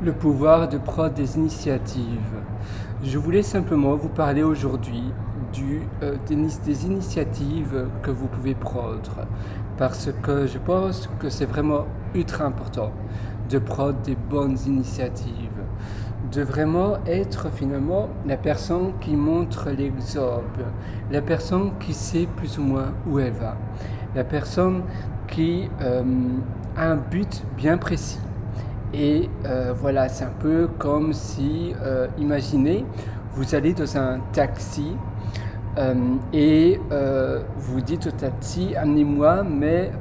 Le pouvoir de prendre des initiatives. Je voulais simplement vous parler aujourd'hui des initiatives que vous pouvez prendre parce que je pense que c'est vraiment ultra important de prendre des bonnes initiatives, de vraiment être finalement la personne qui montre l'exemple, la personne qui sait plus ou moins où elle va, la personne qui a un but bien précis. Et voilà, c'est un peu comme si, imaginez, vous allez dans un taxi vous dites au taxi, amenez-moi, mais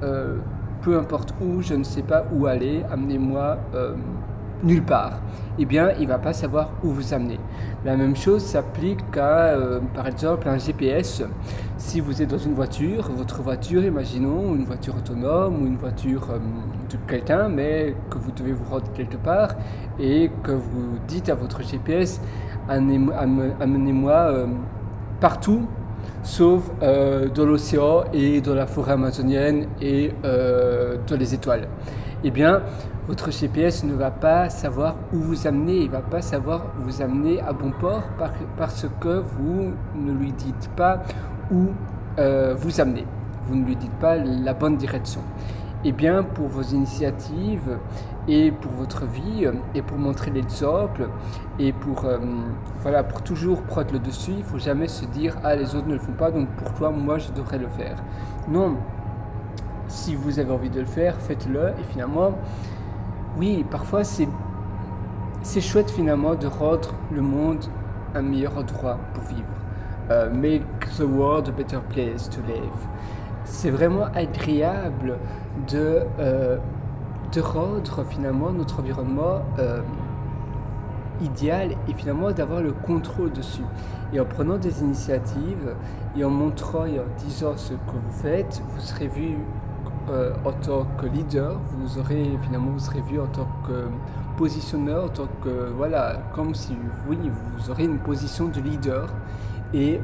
peu importe où, je ne sais pas où aller, amenez-moi nulle part. Eh bien, il ne va pas savoir où vous amener. La même chose s'applique à, par exemple, un GPS. Si vous êtes dans une voiture, votre voiture, imaginons, une voiture autonome ou une voiture de quelqu'un, mais que vous devez vous rendre quelque part et que vous dites à votre GPS, amenez-moi partout, sauf dans l'océan et dans la forêt amazonienne et dans les étoiles. Eh bien, votre GPS ne va pas savoir où vous amener, il ne va pas savoir vous amener à bon port parce que vous ne lui dites pas où vous amener. Vous ne lui dites pas la bonne direction. Eh bien, pour vos initiatives et pour votre vie et pour montrer l'exemple et pour toujours prendre le dessus, il ne faut jamais se dire « Ah, les autres ne le font pas, donc pour toi, moi, je devrais le faire. » Non, si vous avez envie de le faire, faites-le. Et finalement, oui, parfois, c'est chouette finalement de rendre le monde un meilleur endroit pour vivre. Make the world a better place to live. C'est vraiment agréable de rendre finalement notre environnement idéal et finalement d'avoir le contrôle dessus. Et en prenant des initiatives et en montrant et en disant ce que vous faites, vous serez vu en tant que leader, vous serez vu en tant que positionneur, en tant que comme si oui, vous aurez une position de leader et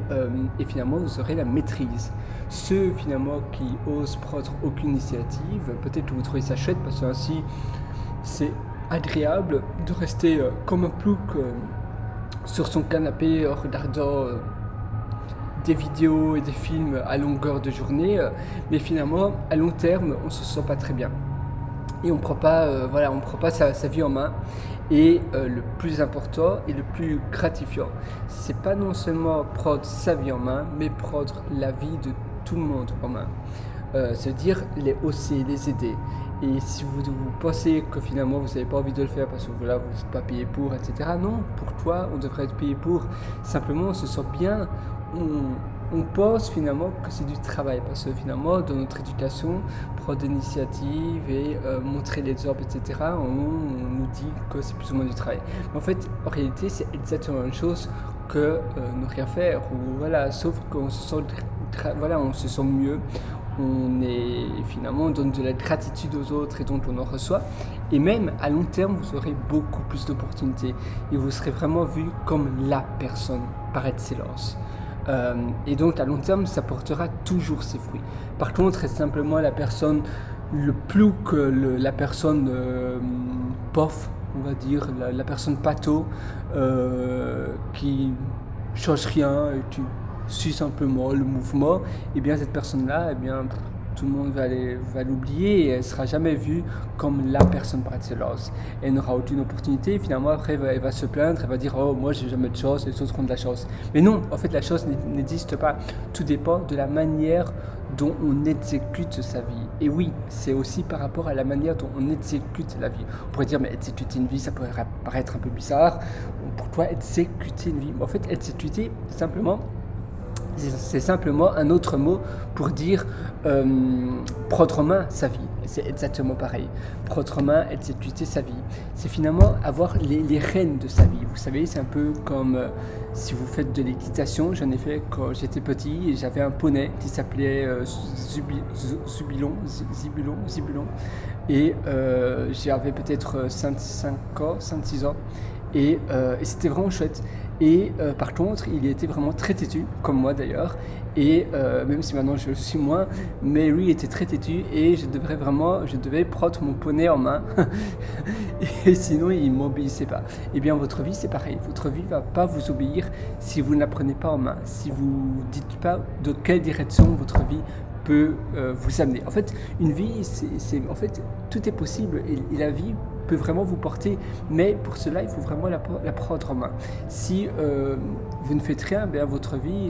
finalement vous aurez la maîtrise. Ceux finalement qui osent prendre aucune initiative, peut-être que vous trouvez ça chouette parce que ainsi c'est agréable de rester comme un plouc sur son canapé en regardant des vidéos et des films à longueur de journée, mais finalement à long terme on se sent pas très bien et on prend pas sa vie en main. Et le plus important et le plus gratifiant, c'est pas non seulement prendre sa vie en main, mais prendre la vie de tout le monde en main. Se dire les hausser, les aider. Et si vous pensez que finalement vous n'avez pas envie de le faire parce que vous n'êtes pas payé pour, etc. Non, pour toi, on devrait être payé pour. Simplement, on se sent bien. On pense finalement que c'est du travail parce que finalement dans notre éducation, prendre des initiatives et montrer l'exemple, etc., on nous dit que c'est plus ou moins du travail. Mais en fait, en réalité, c'est exactement la même chose que ne rien faire. Ou, sauf qu'on se sent mieux. On donne de la gratitude aux autres et donc on en reçoit. Et même à long terme, vous aurez beaucoup plus d'opportunités et vous serez vraiment vu comme la personne par excellence. Et donc à long terme, ça portera toujours ses fruits. Par contre, c'est simplement la personne, le plus que la personne pof, on va dire, la personne pâteau, qui change rien et qui suit simplement le mouvement, et bien cette personne-là, tout le monde va l'oublier et elle ne sera jamais vue comme la personne par excellence. Elle n'aura aucune opportunité, finalement après elle va se plaindre, elle va dire « Oh, moi j'ai jamais de chance, les autres ont de la chance ». Mais non, en fait la chance n'existe pas. Tout dépend de la manière dont on exécute sa vie. Et oui, c'est aussi par rapport à la manière dont on exécute la vie. On pourrait dire « Mais exécuter une vie, ça pourrait paraître un peu bizarre. Pour toi, exécuter une vie ». En fait, exécuter, c'est simplement un autre mot pour dire prendre en main sa vie. C'est exactement pareil. Prendre en main, exécuter sa vie. C'est finalement avoir les rênes de sa vie. Vous savez, c'est un peu comme si vous faites de l'équitation. J'en ai fait quand j'étais petit et j'avais un poney qui s'appelait Zibulon. Et j'avais peut-être 5-6 ans. et c'était vraiment chouette. Et par contre, il était vraiment très têtu, comme moi d'ailleurs. Et même si maintenant je le suis moins, mais lui était très têtu et je devais prendre mon poney en main. Et sinon, il ne m'obéissait pas. Eh bien, votre vie, c'est pareil. Votre vie ne va pas vous obéir si vous ne la prenez pas en main, si vous ne dites pas de quelle direction votre vie peut vous amener. En fait, une vie, en fait, tout est possible et la vie peut vraiment vous porter, mais pour cela, il faut vraiment la prendre en main. Si vous ne faites rien, bien, votre vie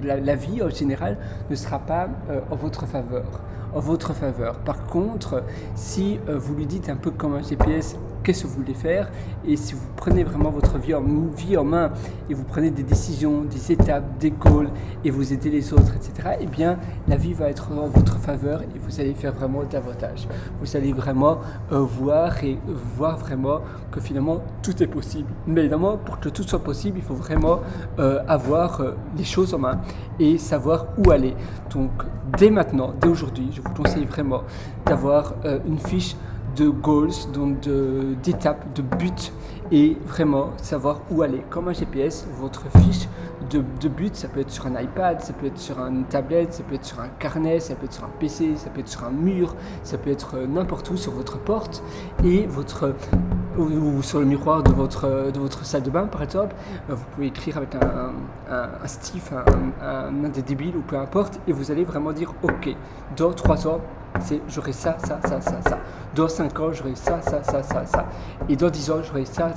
la vie en général ne sera pas en votre faveur. Par contre, si vous lui dites un peu comme un GPS, qu'est-ce que vous voulez faire, et si vous prenez vraiment votre vie en main et vous prenez des décisions, des étapes, des goals et vous aidez les autres, etc., eh bien la vie va être en votre faveur et vous allez faire vraiment davantage. Vous allez vraiment voir vraiment que finalement tout est possible. Mais évidemment, pour que tout soit possible, il faut vraiment avoir les choses en main et savoir où aller. Donc dès maintenant, dès aujourd'hui, je vous conseille vraiment d'avoir une fiche de goals, donc d'étapes, de buts, et vraiment savoir où aller. Comme un GPS, votre fiche de buts, ça peut être sur un iPad, ça peut être sur une tablette, ça peut être sur un carnet, ça peut être sur un PC, ça peut être sur un mur, ça peut être n'importe où, sur votre porte et ou sur le miroir de votre salle de bain par exemple. Vous pouvez écrire avec un stift, un des débiles ou peu importe, et vous allez vraiment dire ok, dans 3 ans j'aurai ça. Dans 5 ans, j'aurai ça. Et dans 10 ans, j'aurai ça.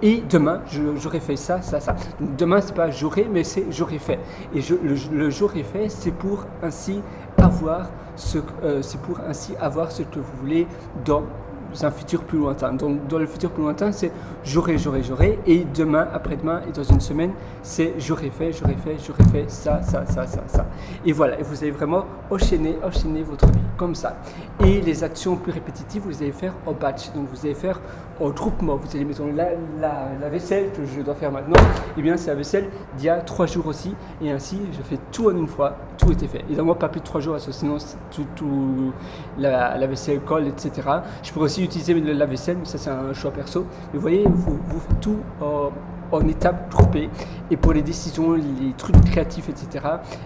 Et demain, j'aurai fait ça. Donc, demain, c'est pas j'aurai, mais c'est j'aurai fait. Et le j'aurai fait, c'est pour ainsi avoir ce que vous voulez dans un futur plus lointain. Donc dans le futur plus lointain, c'est j'aurai, et demain, après-demain et dans une semaine, c'est j'aurai fait ça. Et voilà, et vous allez vraiment enchaîner votre vie comme ça. Et les actions plus répétitives, vous allez faire en batch. Donc vous allez faire en groupement. Vous allez mettre la vaisselle que je dois faire maintenant, et bien c'est la vaisselle d'il y a 3 jours aussi, et ainsi je fais tout en une fois, tout était fait. Évidemment pas plus de 3 jours, parce que sinon la vaisselle colle, etc. Je pourrais aussi utiliser le lave-vaisselle, mais ça c'est un choix perso. Mais vous voyez, vous faites tout en étapes groupées. Et pour les décisions, les trucs créatifs, etc.,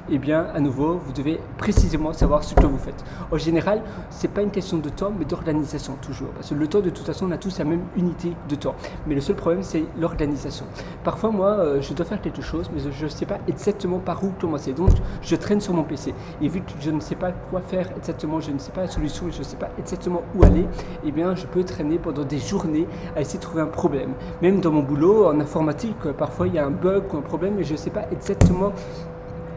eh bien, à nouveau, vous devez précisément savoir ce que vous faites. En général, c'est pas une question de temps, mais d'organisation toujours. Parce que le temps, de toute façon, on a tous la même unité de temps. Mais le seul problème, c'est l'organisation. Parfois, moi, je dois faire quelque chose, mais je ne sais pas exactement par où commencer. Donc, je traîne sur mon PC. Et vu que je ne sais pas quoi faire exactement, je ne sais pas la solution, je ne sais pas exactement où aller, eh bien, je peux traîner pendant des journées à essayer de trouver un problème. Même dans mon boulot, en informatique, parfois il y a un bug ou un problème et je ne sais pas exactement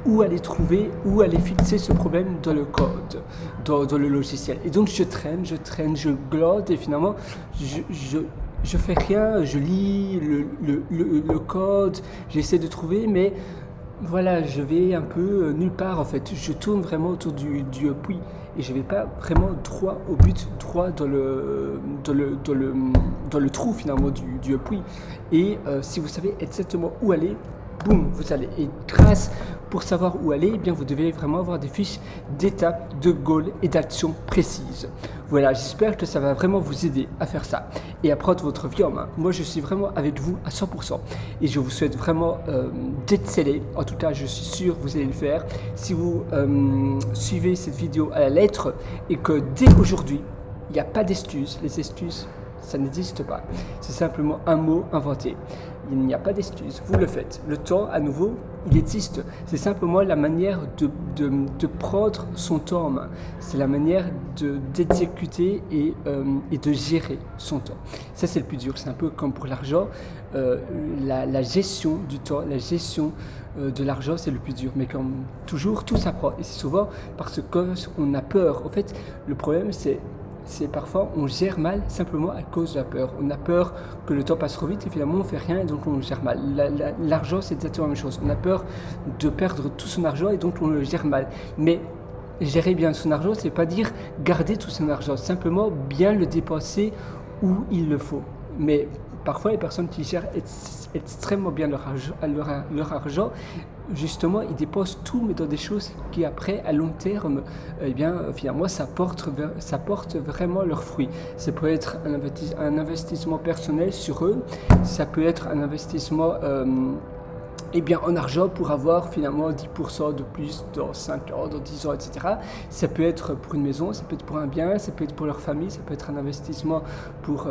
où aller trouver, où aller fixer ce problème dans le code, dans le logiciel. Et donc je traîne, je glotte et finalement je fais rien, je lis le code, j'essaie de trouver, mais voilà, je vais un peu nulle part en fait. Je tourne vraiment autour du puits et je ne vais pas vraiment droit au but, droit dans le trou finalement du puits. Et si vous savez exactement où aller, boum, vous allez. Et grâce, pour savoir où aller, eh bien, vous devez vraiment avoir des fiches d'étapes, de goals et d'actions précises. Voilà, j'espère que ça va vraiment vous aider à faire ça et à prendre votre vie en main. Moi, je suis vraiment avec vous à 100% et je vous souhaite vraiment d'exceller. En tout cas, je suis sûr que vous allez le faire. Si vous suivez cette vidéo à la lettre et que dès aujourd'hui, il n'y a pas d'excuses, les excuses, ça n'existe pas. C'est simplement un mot inventé. Il n'y a pas d'excuse, vous le faites. Le temps, à nouveau, il existe. C'est simplement la manière de prendre son temps en main. C'est la manière d'exécuter et de gérer son temps. Ça, c'est le plus dur. C'est un peu comme pour l'argent. La gestion du temps, la gestion de l'argent, c'est le plus dur. Mais comme toujours, tout s'apprend. Et c'est souvent parce qu'on a peur. En fait, le problème, c'est parfois on gère mal simplement à cause de la peur. On a peur que le temps passe trop vite et finalement on fait rien et donc on gère mal. L'argent, c'est exactement la même chose. On a peur de perdre tout son argent et donc on le gère mal. Mais gérer bien son argent, c'est pas dire garder tout son argent, simplement bien le dépenser où il le faut. Mais parfois, les personnes qui gèrent extrêmement bien leur argent, justement, ils dépensent tout, mais dans des choses qui, après, à long terme, eh bien, finalement, ça porte vraiment leurs fruits. Ça peut être un investissement personnel sur eux, ça peut être un investissement eh bien, en argent pour avoir finalement 10% de plus dans 5 ans, dans 10 ans, etc. Ça peut être pour une maison, ça peut être pour un bien, ça peut être pour leur famille, ça peut être un investissement pour,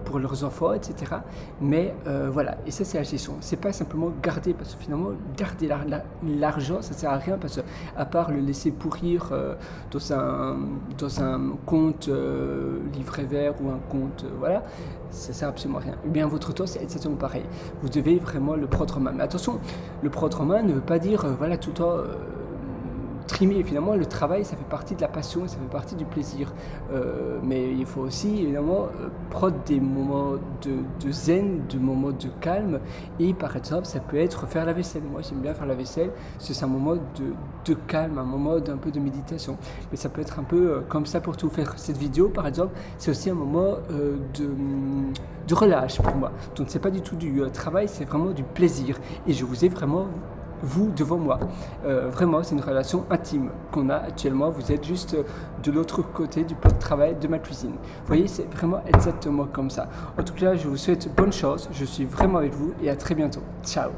pour leurs enfants, etc. Mais voilà, et ça c'est la gestion. C'est pas simplement garder, parce que finalement, garder l'argent, ça sert à rien, parce que à part le laisser pourrir dans un compte livret vert ou un compte, voilà, ça sert absolument à rien. Eh bien, votre temps, c'est exactement pareil. Vous devez vraiment le prendre en main. Mais attention, le prendre en main ne veut pas dire, voilà, tout le temps trimer. Finalement, le travail, ça fait partie de la passion, ça fait partie du plaisir. Mais il faut aussi, évidemment, prendre des moments de zen, des moments de calme. Et par exemple, ça peut être faire la vaisselle. Moi, j'aime bien faire la vaisselle, parce que c'est un moment de calme, un moment d'un peu de méditation. Mais ça peut être un peu comme ça pour tout faire. Cette vidéo, par exemple, c'est aussi un moment de relâche pour moi. Donc, c'est pas du tout du travail, c'est vraiment du plaisir. Et je vous ai vraiment vous devant moi. Vraiment, c'est une relation intime qu'on a actuellement. Vous êtes juste de l'autre côté du pot de travail de ma cuisine. Vous voyez, c'est vraiment exactement comme ça. En tout cas, je vous souhaite bonne chance. Je suis vraiment avec vous et à très bientôt. Ciao.